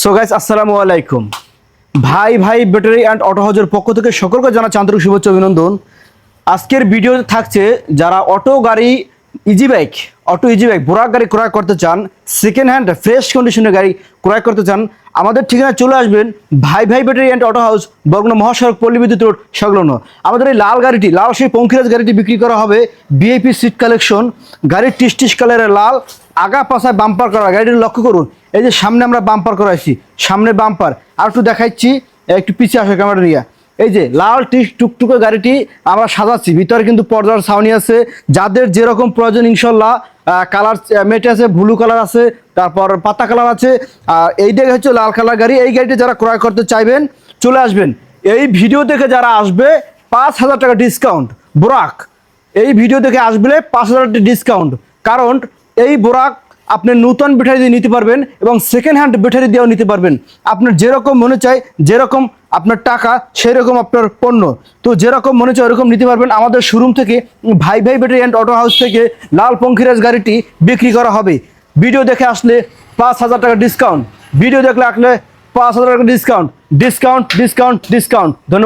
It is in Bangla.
সো গাইস আসসালামু আলাইকুম। ভাই ভাই ব্যাটারি অ্যান্ড অটো হাউজের পক্ষ থেকে সকলকে জানাচ্ছি আন্তরিক শুভেচ্ছা অভিনন্দন। আজকের ভিডিওতে থাকছে যারা অটো গাড়ি ইজি বাইক বোরাক গাড়ি ক্রয় করতে চান, সেকেন্ড হ্যান্ড ফ্রেশ কন্ডিশনের গাড়ি ক্রয় করতে চান, আমাদের ঠিকানায় চলে আসবেন ভাই ভাই battery and auto house, Barguna মহাসড়ক পল্লী বিদ্যুৎ রোড সংলগ্ন। আমাদের এই লাল সেই পঙ্খিরাজ গাড়িটি বিক্রি করা হবে। ভিআইপি সিট কালেকশন, গাড়ির টিস কালারের লাল, আগা পাশায় বাম্পার করা। গাড়িটি লক্ষ্য করুন, এই যে সামনে আমরা বাম্পার করাইছি, সামনে বাম্পার। আর একটু দেখাচ্ছি, একটু পিছিয়ে আসে ক্যামেরা নিয়ে। এই যে লাল টুকটুকে গাড়িটি আমরা সাজাচ্ছি, ভিতরে কিন্তু পর্দার ছাউনি আছে। যাদের যেরকম প্রয়োজন ইনশাল্লাহ কালার মেটে আছে, ব্লু কালার আছে, তারপর পাতা কালার আছে। আর এই দিকে হচ্ছে লাল কালার গাড়ি। এই গাড়িটি যারা ক্রয় করতে চাইবেন চলে আসবেন। এই ভিডিও দেখে যারা আসবে 5,000 টাকা ডিসকাউন্ট বোরাক। এই ভিডিও দেখে আসবে 5,000 টাকা ডিসকাউন্ট। কারণ এই বোরাক আপনি নতুন ব্যাটারি দিয়ে নিতে পারবেন এবং সেকেন্ড হ্যান্ড ব্যাটারি দিয়েও নিতে পারবেন। আপনার যেরকম মনে চায়, যেরকম আপনার টাকা সেই রকম আপনার পণ্য, তো যেরকম মনে চায় ওরকম নিতে পারবেন। আমাদের শোরুম থেকে ভাই ভাই ব্যাটারি অ্যান্ড অটো হাউস থেকে লাল পঙ্খিরাজ গাড়িটি বিক্রি করা হবে। ভিডিও দেখে আসলে 5,000 টাকা ডিসকাউন্ট। ভিডিও দেখলে আসলে 5,000 টাকা ডিসকাউন্ট। ধন্যবাদ।